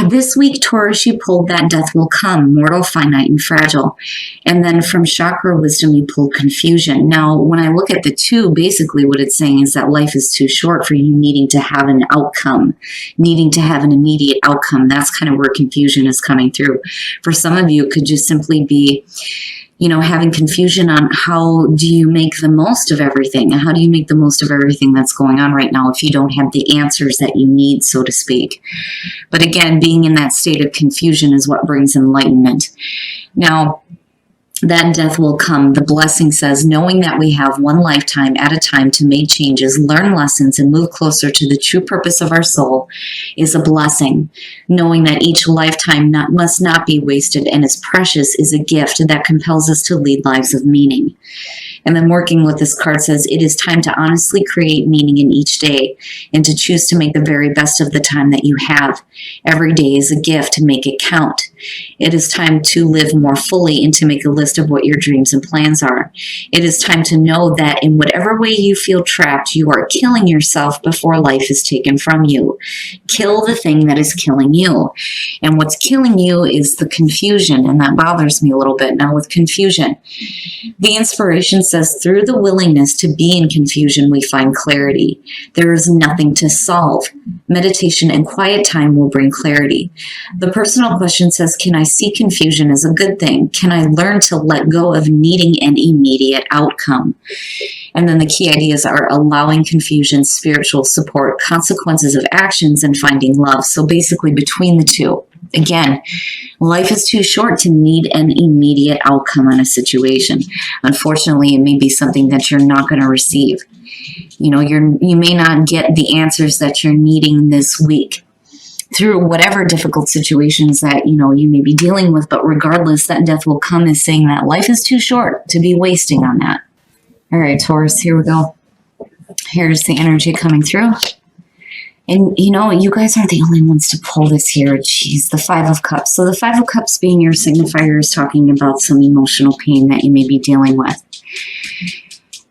This week, Taurus, you pulled that death will come, mortal, finite, and fragile. And then from chakra wisdom, you pulled confusion. Now, when I look at the two, basically what it's saying is that life is too short for you needing to have an outcome, needing to have an immediate outcome. That's kind of where confusion is coming through. For some of you, it could just simply be, having confusion on how do you make the most of everything? How do you make the most of everything that's going on right now if you don't have the answers that you need, so to speak? But again, being in that state of confusion is what brings enlightenment. Now, that death will come. The blessing says, knowing that we have one lifetime at a time to make changes, learn lessons, and move closer to the true purpose of our soul is a blessing. Knowing that each lifetime must not be wasted and is precious is a gift that compels us to lead lives of meaning. And then working with this card says, it is time to honestly create meaning in each day and to choose to make the very best of the time that you have. Every day is a gift to make it count. It is time to live more fully and to make a list of what your dreams and plans are. It is time to know that in whatever way you feel trapped, you are killing yourself before life is taken from you. Kill the thing that is killing you. And what's killing you is the confusion, and that bothers me a little bit now with confusion. The inspiration says, through the willingness to be in confusion, we find clarity. There is nothing to solve. Meditation and quiet time will bring clarity. The personal question says, can I see confusion as a good thing? Can I learn to let go of needing an immediate outcome? And then the key ideas are allowing confusion, spiritual support, consequences of actions, and finding love. So basically between the two. Again, life is too short to need an immediate outcome on a situation. Unfortunately, it may be something that you're not going to receive. You may not get the answers that you're needing this week through whatever difficult situations that, you may be dealing with. But regardless, that death will come is saying that life is too short to be wasting on that. All right, Taurus, here we go. Here's the energy coming through. And, you guys aren't the only ones to pull this here. Jeez, the Five of Cups. So the Five of Cups being your signifier is talking about some emotional pain that you may be dealing with.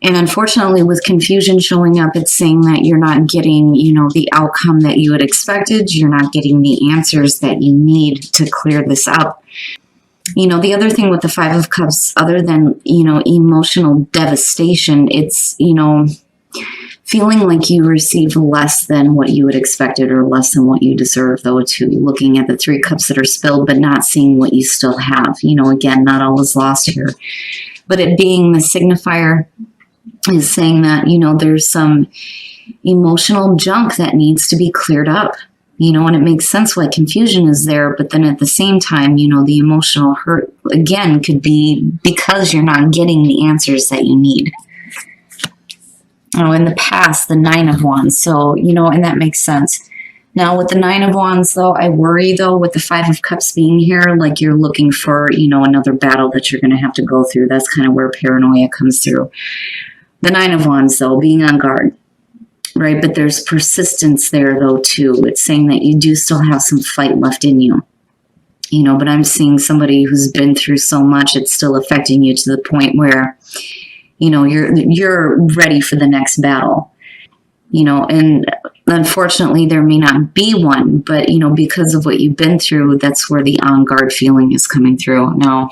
And unfortunately, with confusion showing up, it's saying that you're not getting, the outcome that you had expected. You're not getting the answers that you need to clear this up. The other thing with the Five of Cups, other than, emotional devastation, it's, feeling like you received less than what you had expected or less than what you deserve, though, too. Looking at the Three Cups that are spilled, but not seeing what you still have. Again, not all is lost here. But it being the signifier is saying that, there's some emotional junk that needs to be cleared up. And it makes sense why confusion is there, but then at the same time, the emotional hurt, again, could be because you're not getting the answers that you need. In the past, the Nine of Wands. So, and that makes sense. Now, with the Nine of Wands, though, I worry, though, with the Five of Cups being here, like you're looking for, another battle that you're going to have to go through. That's kind of where paranoia comes through. The Nine of Wands, though, being on guard, right? But there's persistence there, though, too. It's saying that you do still have some fight left in you. But I'm seeing somebody who's been through so much, it's still affecting you to the point where, you're ready for the next battle, and unfortunately there may not be one, but, because of what you've been through, that's where the on guard feeling is coming through. Now,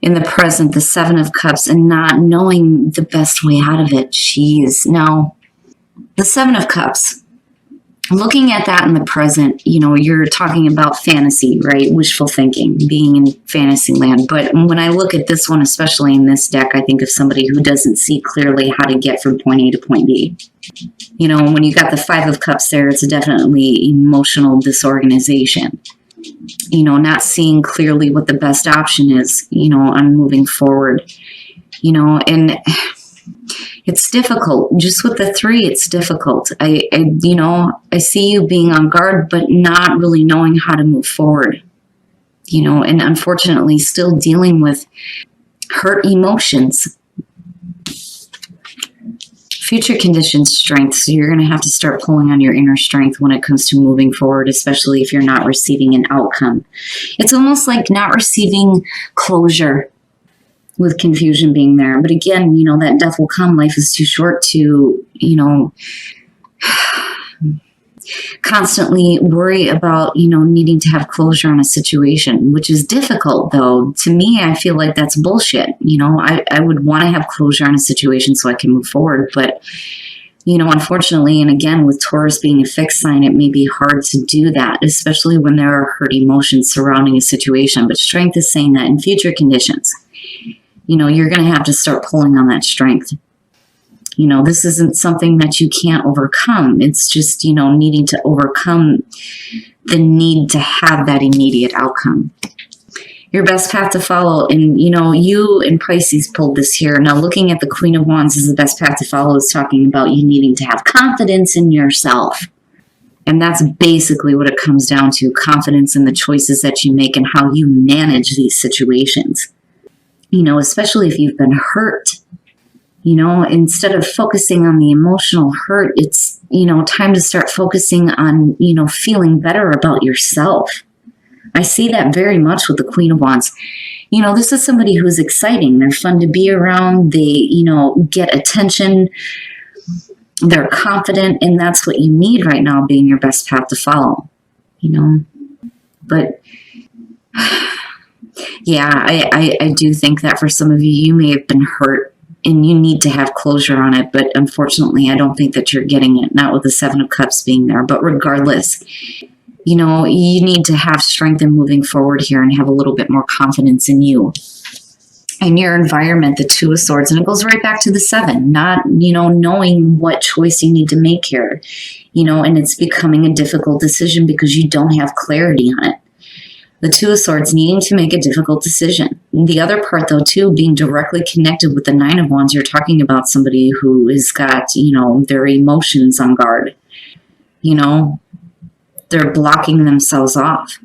in the present, the Seven of Cups and not knowing the best way out of it. Jeez. Now, the Seven of Cups, looking at that in the present, you're talking about fantasy, right? Wishful thinking, being in fantasy land. But when I look at this one, especially in this deck, I think of somebody who doesn't see clearly how to get from point A to point B. When you got the Five of Cups there, it's definitely emotional disorganization. Not seeing clearly what the best option is, on moving forward, and it's difficult. Just with the Three, it's difficult. I see you being on guard, but not really knowing how to move forward, and unfortunately still dealing with hurt emotions. Future conditions, strength. So you're going to have to start pulling on your inner strength when it comes to moving forward, especially if you're not receiving an outcome. It's almost like not receiving closure with confusion being there. But again, that death will come. Life is too short to, constantly worry about, needing to have closure on a situation, which is difficult though. To me, I feel like that's bullshit. I would want to have closure on a situation so I can move forward. But, unfortunately, and again, with Taurus being a fixed sign, it may be hard to do that, especially when there are hurt emotions surrounding a situation. But strength is saying that in future conditions, you're going to have to start pulling on that strength. This isn't something that you can't overcome. It's just, needing to overcome the need to have that immediate outcome. Your best path to follow, and, you and Pisces pulled this here. Now, looking at the Queen of Wands as the best path to follow is talking about you needing to have confidence in yourself. And that's basically what it comes down to, confidence in the choices that you make and how you manage these situations. Especially if you've been hurt. Instead of focusing on the emotional hurt, it's, time to start focusing on, feeling better about yourself. I see that very much with the Queen of Wands. This is somebody who's exciting. They're fun to be around. They, get attention. They're confident, and that's what you need right now, being your best path to follow, But yeah, I do think that for some of you, you may have been hurt and you need to have closure on it. But unfortunately, I don't think that you're getting it, not with the Seven of Cups being there. But regardless, you need to have strength in moving forward here and have a little bit more confidence in you and your environment, the Two of Swords. And it goes right back to the Seven, not, knowing what choice you need to make here, and it's becoming a difficult decision because you don't have clarity on it. The Two of Swords needing to make a difficult decision. The other part, though, too, being directly connected with the Nine of Wands, you're talking about somebody who has got, their emotions on guard. They're blocking themselves off.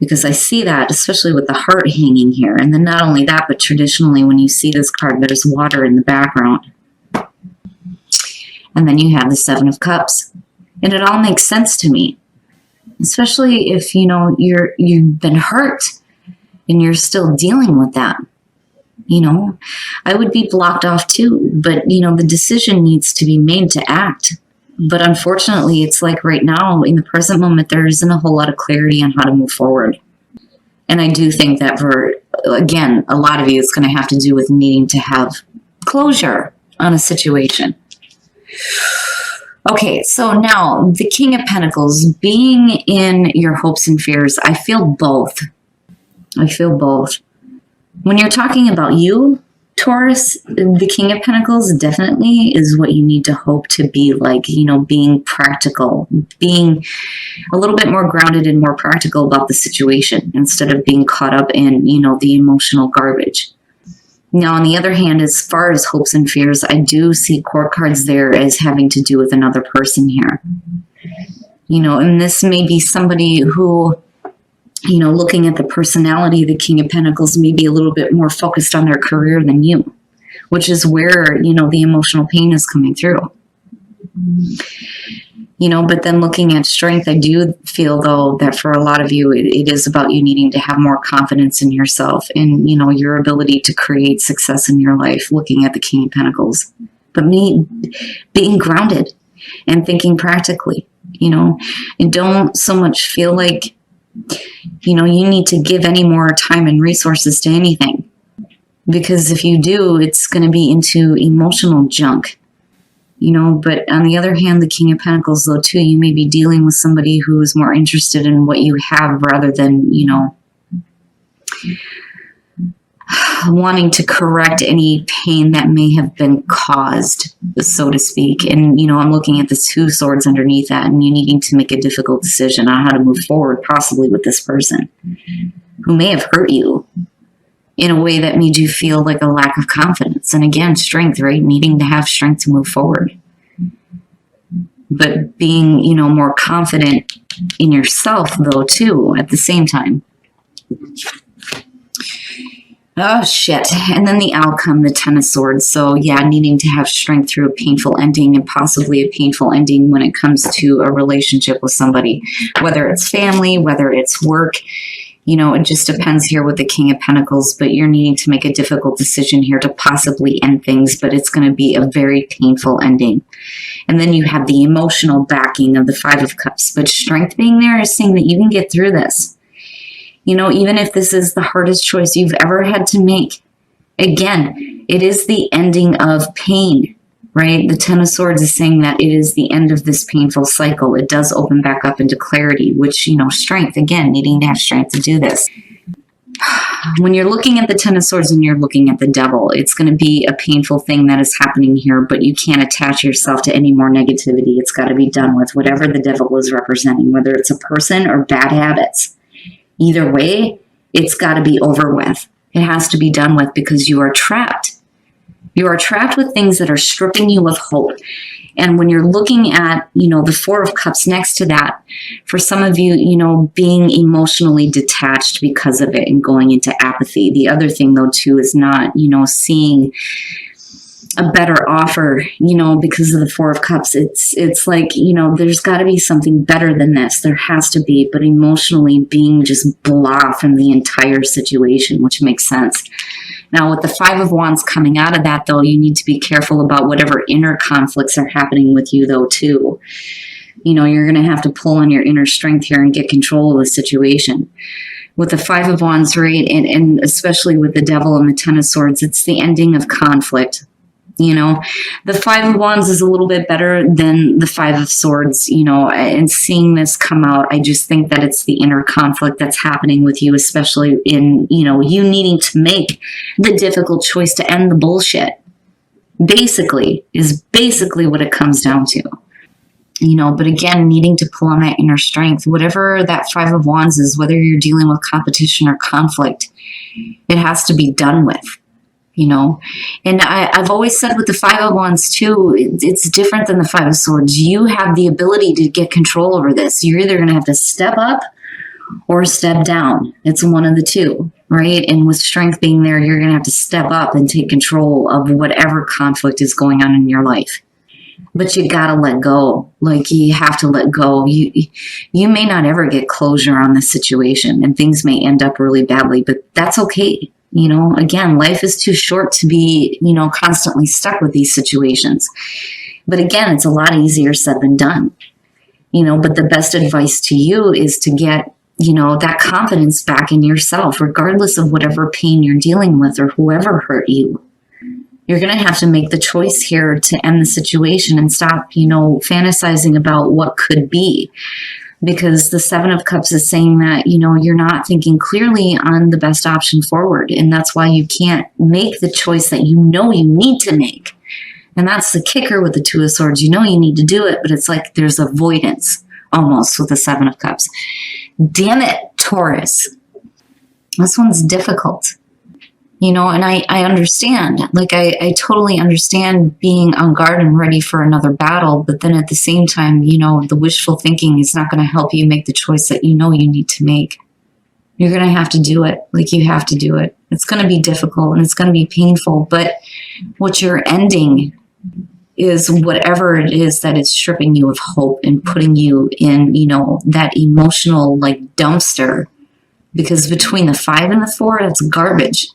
Because I see that, especially with the heart hanging here. And then not only that, but traditionally when you see this card, there's water in the background. And then you have the Seven of Cups. And it all makes sense to me. Especially if, you've been hurt and you're still dealing with that. I would be blocked off too. But, the decision needs to be made to act. But unfortunately, it's like right now, in the present moment, there isn't a whole lot of clarity on how to move forward. And I do think that for, again, a lot of you, it's going to have to do with needing to have closure on a situation. Okay, so now the King of Pentacles, being in your hopes and fears, I feel both. When you're talking about you, Taurus, the King of Pentacles definitely is what you need to hope to be like, being practical, being a little bit more grounded and more practical about the situation instead of being caught up in, the emotional garbage. Now, on the other hand, as far as hopes and fears, I do see court cards there as having to do with another person here. And this may be somebody who, looking at the personality of the King of Pentacles, may be a little bit more focused on their career than you, which is where, the emotional pain is coming through. But then looking at strength, I do feel, though, that for a lot of you, it is about you needing to have more confidence in yourself and, your ability to create success in your life, looking at the King of Pentacles. But me being grounded and thinking practically, and don't so much feel like, you need to give any more time and resources to anything. Because if you do, it's going to be into emotional junk. But on the other hand, the King of Pentacles, though, too, you may be dealing with somebody who is more interested in what you have rather than, wanting to correct any pain that may have been caused, so to speak. And, I'm looking at the Two of Swords underneath that, and you needing to make a difficult decision on how to move forward, possibly with this person who may have hurt you in a way that made you feel like a lack of confidence. And again, strength, right? Needing to have strength to move forward. But being, more confident in yourself, though, too, at the same time. Oh, shit. And then the outcome, the Ten of Swords. So, yeah, needing to have strength through a painful ending and possibly a painful ending when it comes to a relationship with somebody, whether it's family, whether it's work. It just depends here with the King of Pentacles, but you're needing to make a difficult decision here to possibly end things, but it's going to be a very painful ending. And then you have the emotional backing of the Five of Cups, but strength being there is saying that you can get through this. Even if this is the hardest choice you've ever had to make, again, it is the ending of pain, right? The Ten of Swords is saying that it is the end of this painful cycle. It does open back up into clarity, which, strength, again, needing to have strength to do this. When you're looking at the Ten of Swords and you're looking at the Devil, it's going to be a painful thing that is happening here, but you can't attach yourself to any more negativity. It's got to be done with whatever the Devil is representing, whether it's a person or bad habits. Either way, it's got to be over with. It has to be done with because you are trapped. You are trapped with things that are stripping you of hope. And when you're looking at, the Four of Cups next to that, for some of you, being emotionally detached because of it and going into apathy. The other thing, though, too, is not, seeing a better offer, because of the Four of Cups. It's like, there's got to be something better than this. There has to be, but emotionally being just blah from the entire situation, which makes sense. Now, with the Five of Wands coming out of that, though, you need to be careful about whatever inner conflicts are happening with you, though, too. You're going to have to pull on your inner strength here and get control of the situation. With the Five of Wands, right, and especially with the Devil and the Ten of Swords, it's the ending of conflict. The Five of Wands is a little bit better than the Five of Swords, and seeing this come out, I just think that it's the inner conflict that's happening with you, especially in, you needing to make the difficult choice to end the bullshit. Basically what it comes down to. But again, needing to pull on that inner strength, whatever that Five of Wands is, whether you're dealing with competition or conflict, it has to be done with. And I've always said with the Five of Wands too, it's different than the Five of Swords. You have the ability to get control over this. You're either going to have to step up or step down. It's one of the two, right? And with strength being there, you're going to have to step up and take control of whatever conflict is going on in your life. But you got to let go. Like, you have to let go. You may not ever get closure on this situation, and things may end up really badly, but that's okay. Again, life is too short to be, constantly stuck with these situations. But again, it's a lot easier said than done. But the best advice to you is to get, that confidence back in yourself, regardless of whatever pain you're dealing with or whoever hurt you. You're going to have to make the choice here to end the situation and stop, fantasizing about what could be. Because the Seven of Cups is saying that, you're not thinking clearly on the best option forward. And that's why you can't make the choice that you need to make. And that's the kicker with the Two of Swords. You need to do it, but it's like there's avoidance almost with the Seven of Cups. Damn it, Taurus. This one's difficult. And I understand, I totally understand being on guard and ready for another battle. But then at the same time, the wishful thinking is not going to help you make the choice that you need to make. You're going to have to do it. You have to do it. It's going to be difficult and it's going to be painful. But what you're ending is whatever it is that is stripping you of hope and putting you in, that emotional dumpster. Because between the 5 and the 4, that's garbage.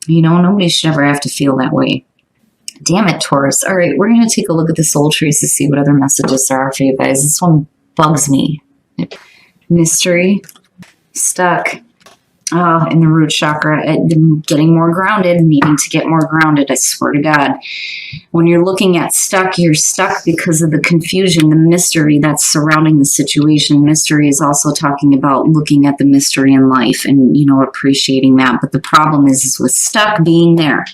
Nobody should ever have to feel that way. Damn it, Taurus. All right, we're going to take a look at the soul trees to see what other messages there are for you guys. This one bugs me. Mystery. Stuck. In the root chakra. Getting more grounded. Needing to get more grounded, I swear to God. When you're looking at stuck, you're stuck because of the confusion, the mystery that's surrounding the situation. Mystery is also talking about looking at the mystery in life and, appreciating that. But the problem is with stuck being there.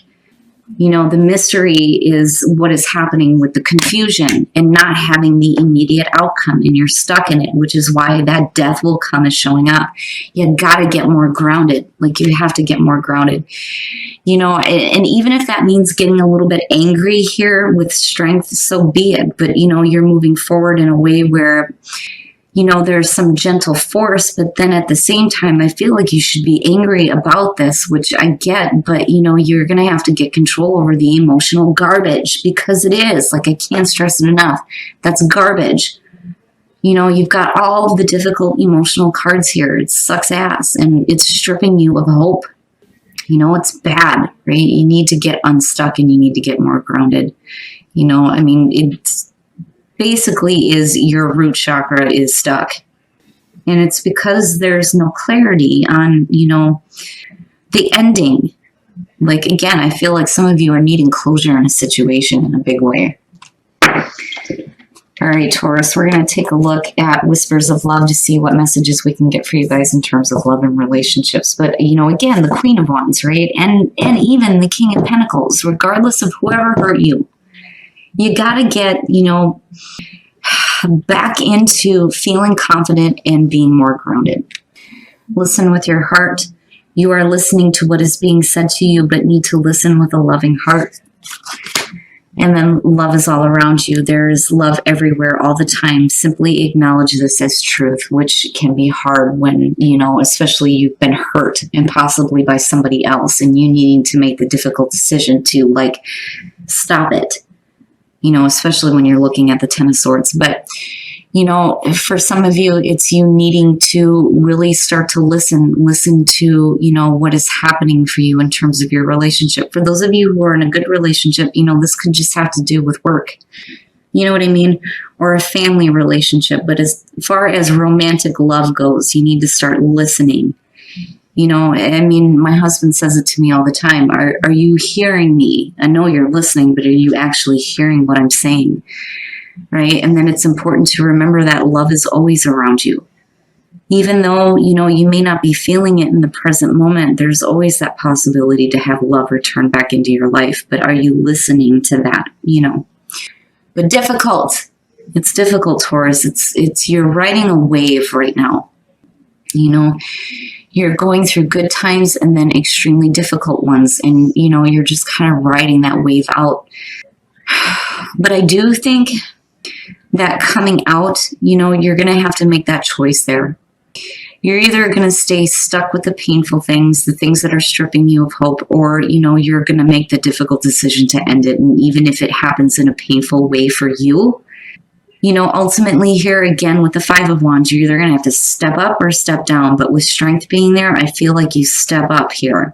The mystery is what is happening with the confusion and not having the immediate outcome, and you're stuck in it, which is why that death will come as showing up. You got to get more grounded. You have to get more grounded. And even if that means getting a little bit angry here with strength, so be it. But, you're moving forward in a way where, there's some gentle force, but then at the same time, I feel like you should be angry about this, which I get, but you're going to have to get control over the emotional garbage, because it is, I can't stress it enough. That's garbage. You know, you've got all the difficult emotional cards here. It sucks ass and it's stripping you of hope. You know, it's bad, right? You need to get unstuck and you need to get more grounded. You know, I mean, it's basically is your root chakra is stuck. And it's because there's no clarity on, you know, the ending. Like, again, I feel like some of you are needing closure in a situation in a big way. All right, Taurus, we're going to take a look at Whispers of Love to see what messages we can get for you guys in terms of love and relationships. But, you know, again, the Queen of Wands, right? And even the King of Pentacles, regardless of whoever hurt you, you got to get, you know, back into feeling confident and being more grounded. Listen with your heart. You are listening to what is being said to you, but need to listen with a loving heart. And then love is all around you. There is love everywhere all the time. Simply acknowledge this as truth, which can be hard when, you know, especially you've been hurt and possibly by somebody else and you needing to make the difficult decision to, like, stop it. You know, especially when you're looking at the Ten of Swords. But, you know, for some of you, it's you needing to really start to listen to, you know, what is happening for you in terms of your relationship. For those of you who are in a good relationship, you know, this could just have to do with work. You know what I mean? Or a family relationship. But as far as romantic love goes, you need to start listening. You know, I mean, my husband says it to me all the time. Are you hearing me? I know you're listening, but are you actually hearing what I'm saying? Right? And then it's important to remember that love is always around you. Even though, you know, you may not be feeling it in the present moment, there's always that possibility to have love return back into your life. But are you listening to that? You know, but difficult. It's difficult, Taurus. It's you're riding a wave right now. You know, you're going through good times and then extremely difficult ones. And, you know, you're just kind of riding that wave out. But I do think that coming out, you know, you're going to have to make that choice there. You're either going to stay stuck with the painful things, the things that are stripping you of hope, or, you know, you're going to make the difficult decision to end it. And even if it happens in a painful way for you, you know, ultimately here again with the Five of Wands, you're either going to have to step up or step down. But with Strength being there, I feel like you step up here.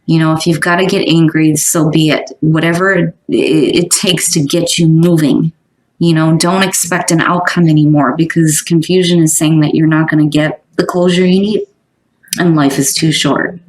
You know, if you've got to get angry, so be it. Whatever it takes to get you moving. You know, don't expect an outcome anymore because confusion is saying that you're not going to get the closure you need. And life is too short.